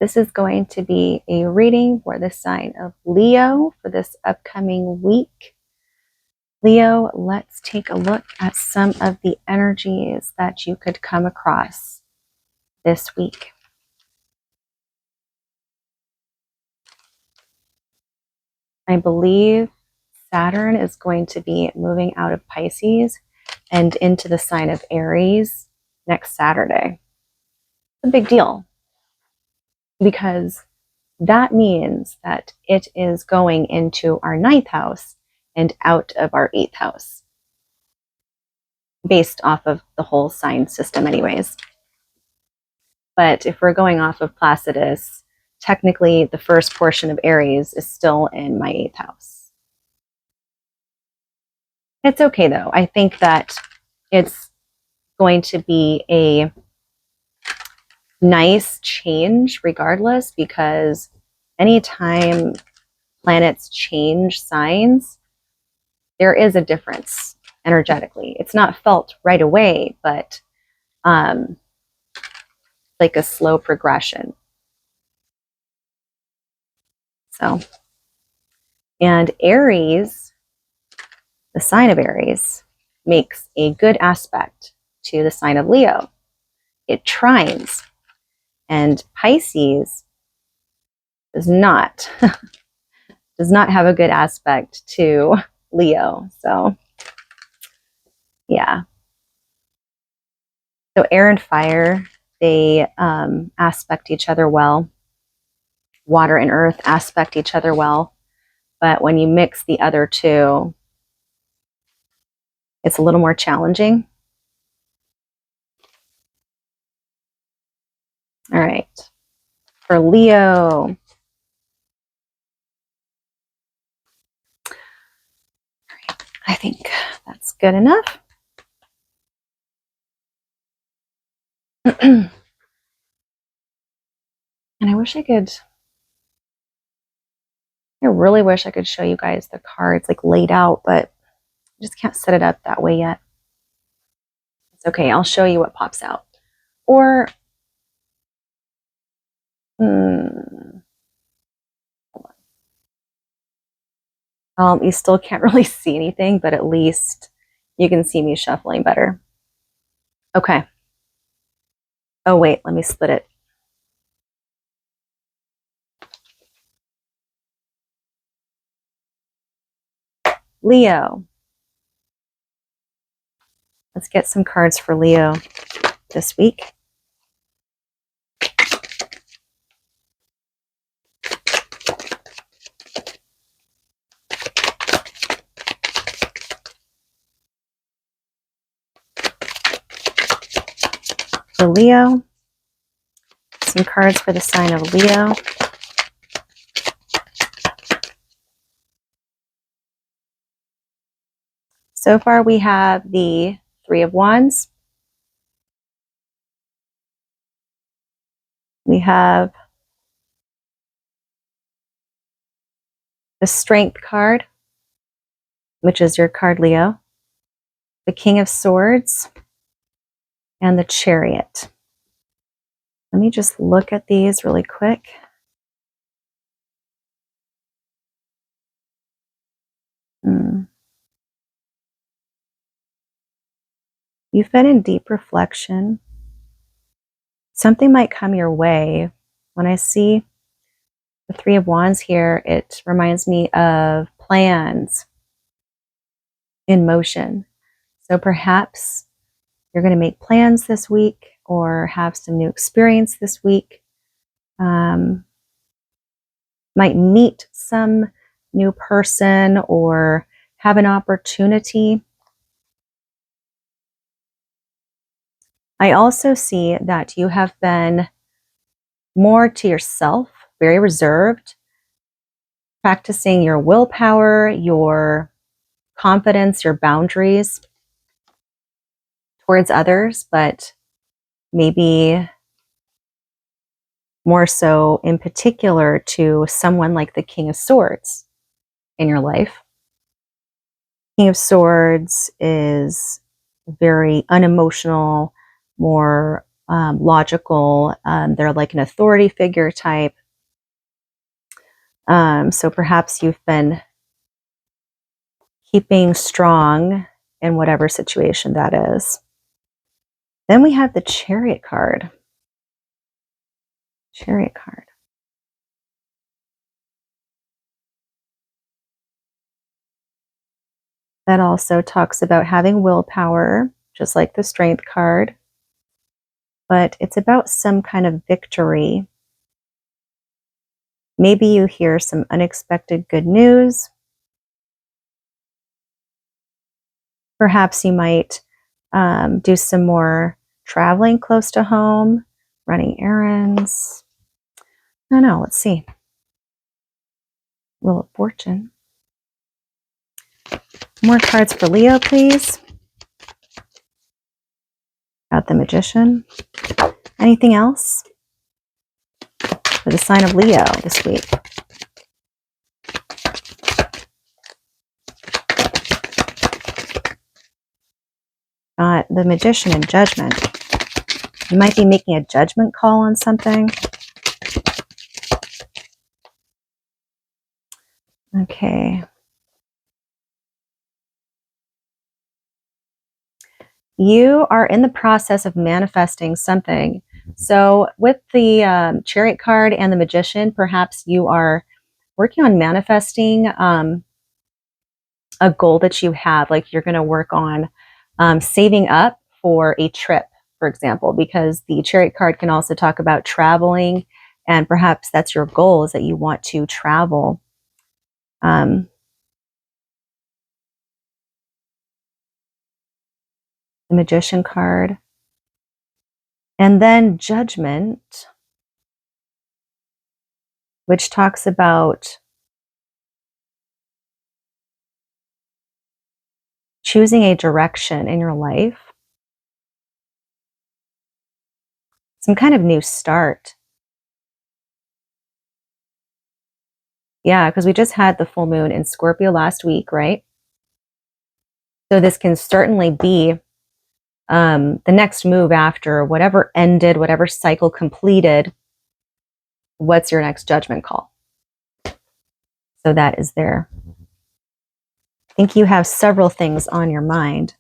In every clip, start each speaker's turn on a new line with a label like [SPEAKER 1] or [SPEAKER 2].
[SPEAKER 1] This is going to be a reading for the sign of Leo for this upcoming week. Leo, let's take a look at some of the energies that you could come across this week. I believe Saturn is going to be moving out of Pisces and into the sign of Aries next Saturday. It's a big deal because that means that it is going into our 9th house and out of our 8th house, based off of the whole sign system anyways. But if we're going off of Placidus, technically the first portion of Aries is still in my 8th house. It's okay though. I think that it's going to be a nice change regardless, because anytime planets change signs, there is a difference energetically. It's not felt right away, but like a slow progression. So, and Aries, the sign of Aries, makes a good aspect to the sign of Leo. It trines, and Pisces does not does not have a good aspect to Leo. So yeah. So air and fire, they aspect each other well. Water and earth aspect each other well. But when you mix the other two, it's a little more challenging. All right. For Leo, I think that's good enough. And I really wish I could show you guys the cards like laid out, but I just can't set it up that way yet. It's okay. I'll show you what pops out. Or, you still can't really see anything, but at least you can see me shuffling better. Okay. Oh, wait, let me split it. Leo. Let's get some cards for Leo this week. For Leo, some cards for the sign of Leo. So far we have the Three of Wands. We have the Strength card, which is your card, Leo. The King of Swords and the Chariot. Let me just look at these really quick. You've been in deep reflection. Something might come your way. When I see the Three of Wands here, it reminds me of plans in motion. So perhaps you're going to make plans this week or have some new experience this week. Might meet some new person or have an opportunity. I also see that you have been more to yourself, very reserved, practicing your willpower, your confidence, your boundaries towards others, but maybe more so in particular to someone like the King of Swords in your life. King of Swords is very unemotional, more logical. They're like an authority figure type. So perhaps you've been keeping strong in whatever situation that is. Then we have the Chariot card. Chariot card. That also talks about having willpower, just like the Strength card. But it's about some kind of victory. Maybe you hear some unexpected good news. Perhaps you might do some more traveling close to home, running errands. I don't know, let's see. Wheel of Fortune. More cards for Leo, please. Got the Magician. Anything else for the sign of Leo this week? Got the Magician and Judgment. You might be making a judgment call on something. Okay. You are in the process of manifesting something. So with the Chariot card and the Magician, perhaps you are working on manifesting a goal that you have. Like you're going to work on saving up for a trip, for example, because the Chariot card can also talk about traveling, and perhaps that's your goal, is that you want to travel. The Magician card. And then Judgment, which talks about choosing a direction in your life. Some kind of new start. Yeah, because we just had the full moon in Scorpio last week, right? So this can certainly be the next move after whatever ended, whatever cycle completed. What's your next judgment call? So that is there. I think you have several things on your mind.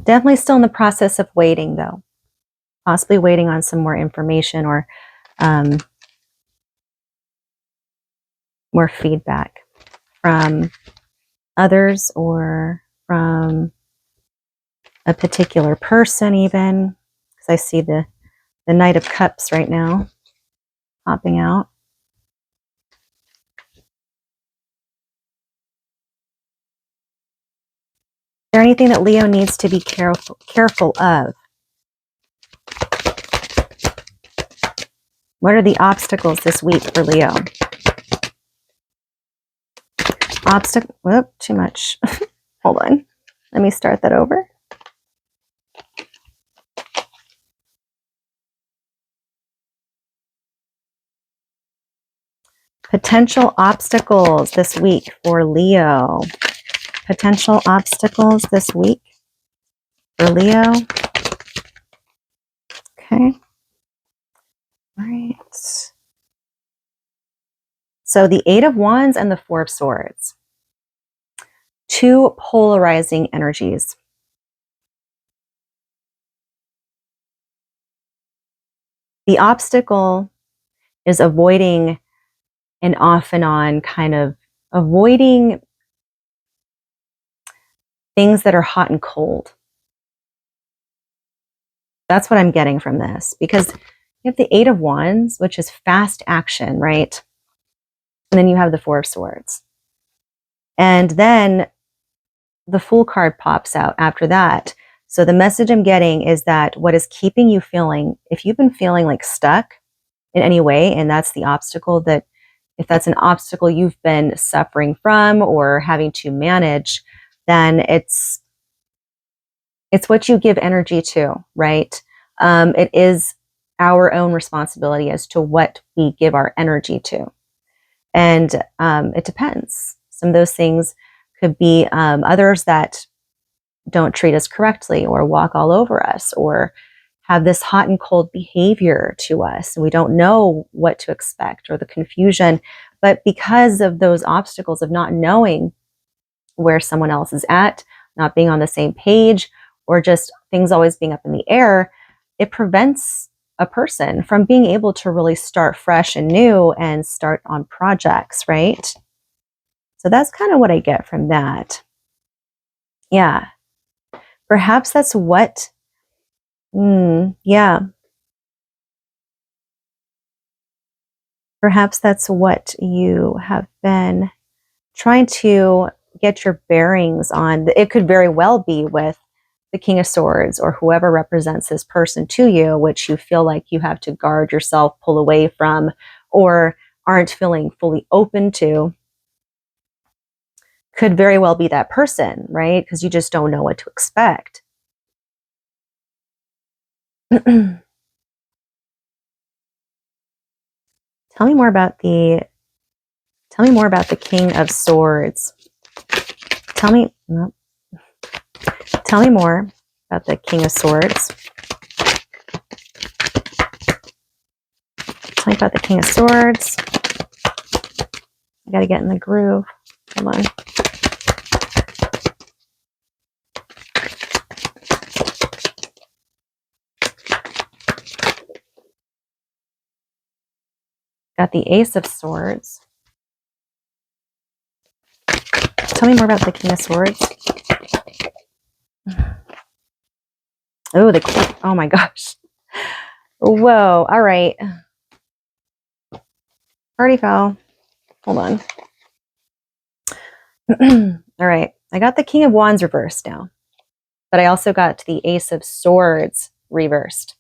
[SPEAKER 1] Definitely still in the process of waiting, though. Possibly waiting on some more information or more feedback from others or from a particular person even. Because I see the Knight of Cups right now popping out. Is there anything that Leo needs to be careful of? What are the obstacles this week for Leo? Whoop, too much. Hold on. Let me start that over. Potential obstacles this week for Leo. Potential obstacles this week for Leo. Okay. All right. So the Eight of Wands and the Four of Swords. Two polarizing energies. The obstacle is avoiding an off and on kind of avoiding things that are hot and cold. That's what I'm getting from this, because you have the Eight of Wands, which is fast action, right? And then you have the Four of Swords. And then the Fool card pops out after that. So the message I'm getting is that what is keeping you feeling, if you've been feeling like stuck in any way, and that's the obstacle, that if that's an obstacle you've been suffering from or having to manage, then it's what you give energy to, right? It is our own responsibility as to what we give our energy to. And it depends. Some of those things Could be others that don't treat us correctly or walk all over us or have this hot and cold behavior to us. And we don't know what to expect, or the confusion. But because of those obstacles of not knowing where someone else is at, not being on the same page, or just things always being up in the air, it prevents a person from being able to really start fresh and new and start on projects, right? So that's kind of what I get from that. Yeah. Perhaps that's what, yeah. Perhaps that's what you have been trying to get your bearings on. It could very well be with the King of Swords or whoever represents this person to you, which you feel like you have to guard yourself, pull away from, or aren't feeling fully open to. Could very well be that person, right? Because you just don't know what to expect. Tell me more about the King of Swords. Tell me more about the King of Swords. Tell me about the King of Swords. I gotta get in the groove. Hold on. Got the Ace of Swords. Tell me more about the King of Swords. Oh, the Queen. Oh my gosh. Whoa. All right. Party foul. Hold on. All right. I got the King of Wands reversed now, but I also got the Ace of Swords reversed.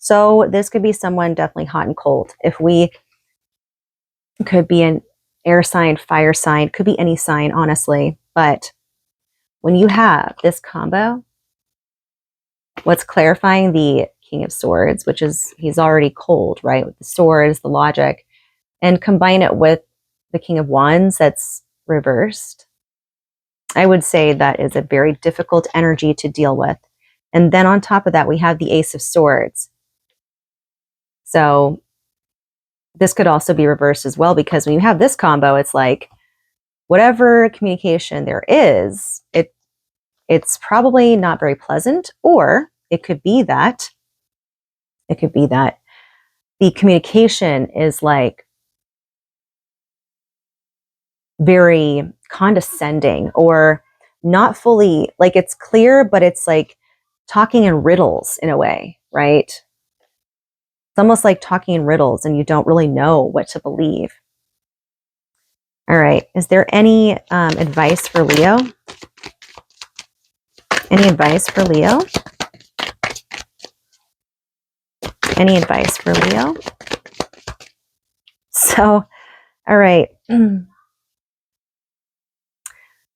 [SPEAKER 1] So this could be someone definitely hot and cold. If we could be an air sign, fire sign, could be any sign, honestly. But when you have this combo, what's clarifying the King of Swords, which is he's already cold, right? With the swords, the logic, and combine it with the King of Wands that's reversed. I would say that is a very difficult energy to deal with. And then on top of that, we have the Ace of Swords. So this could also be reversed as well, because when you have this combo, it's like whatever communication there is, it's probably not very pleasant, or it could be that the communication is like very condescending, or not fully, like it's clear, but it's like talking in riddles in a way, right? It's almost like talking in riddles and you don't really know what to believe. All right. Is there any advice for Leo? Any advice for Leo? Any advice for Leo? So, all right.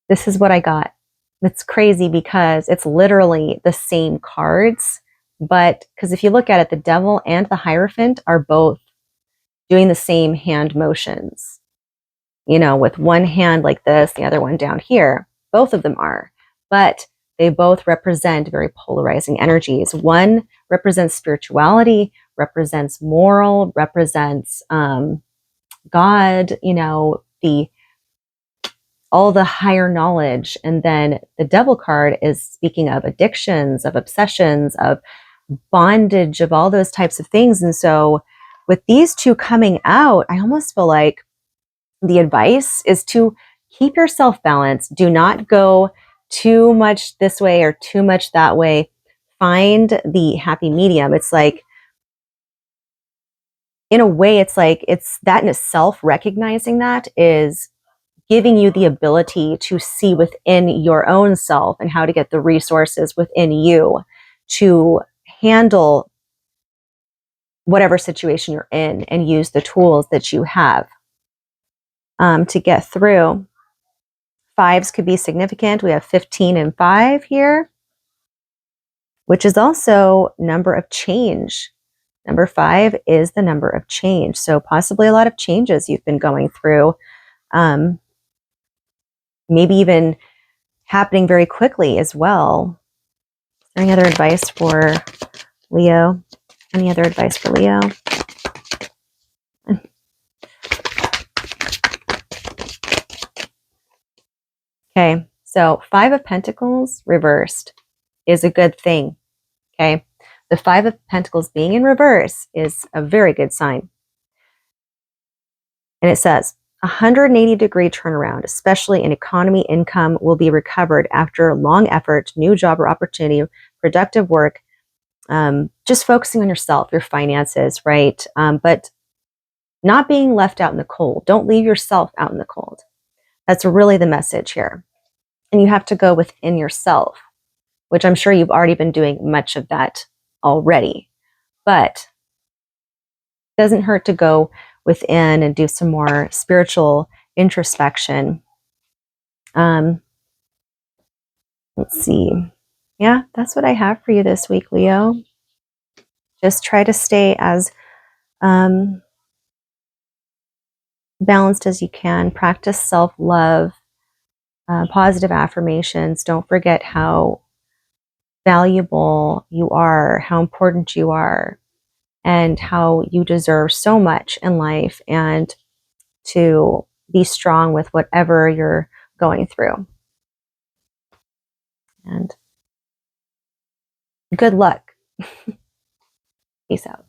[SPEAKER 1] This is what I got. It's crazy because it's literally the same cards, but because if you look at it, the Devil and the Hierophant are both doing the same hand motions. You know, with one hand like this, the other one down here. Both of them are, but they both represent very polarizing energies. One represents spirituality, represents moral, represents God, you know, all the higher knowledge. And then the Devil card is speaking of addictions, of obsessions, of bondage, of all those types of things. And so with these two coming out, I almost feel like the advice is to keep yourself balanced. Do not go too much this way or too much that way. Find the happy medium. It's like, in a way, it's like, it's that in itself, recognizing that is giving you the ability to see within your own self and how to get the resources within you to handle whatever situation you're in and use the tools that you have to get through. Fives could be significant. We have 15 and 5 here, which is also number of change. Number 5 is the number of change. So possibly a lot of changes you've been going through. maybe even happening very quickly as well. Is there any other advice for Leo? Any other advice for Leo? Okay, so Five of Pentacles reversed is a good thing. Okay, the Five of Pentacles being in reverse is a very good sign. And it says, 180-degree turnaround, especially in economy, income will be recovered after long effort, new job or opportunity, productive work, just focusing on yourself, your finances, right? But not being left out in the cold. Don't leave yourself out in the cold. That's really the message here. And you have to go within yourself, which I'm sure you've already been doing much of that already. But it doesn't hurt to go within and do some more spiritual introspection. Let's see. Yeah, that's what I have for you this week, Leo. Just try to stay as balanced as you can. Practice self-love, positive affirmations. Don't forget how valuable you are, how important you are, and how you deserve so much in life, and to be strong with whatever you're going through. And good luck. Peace out.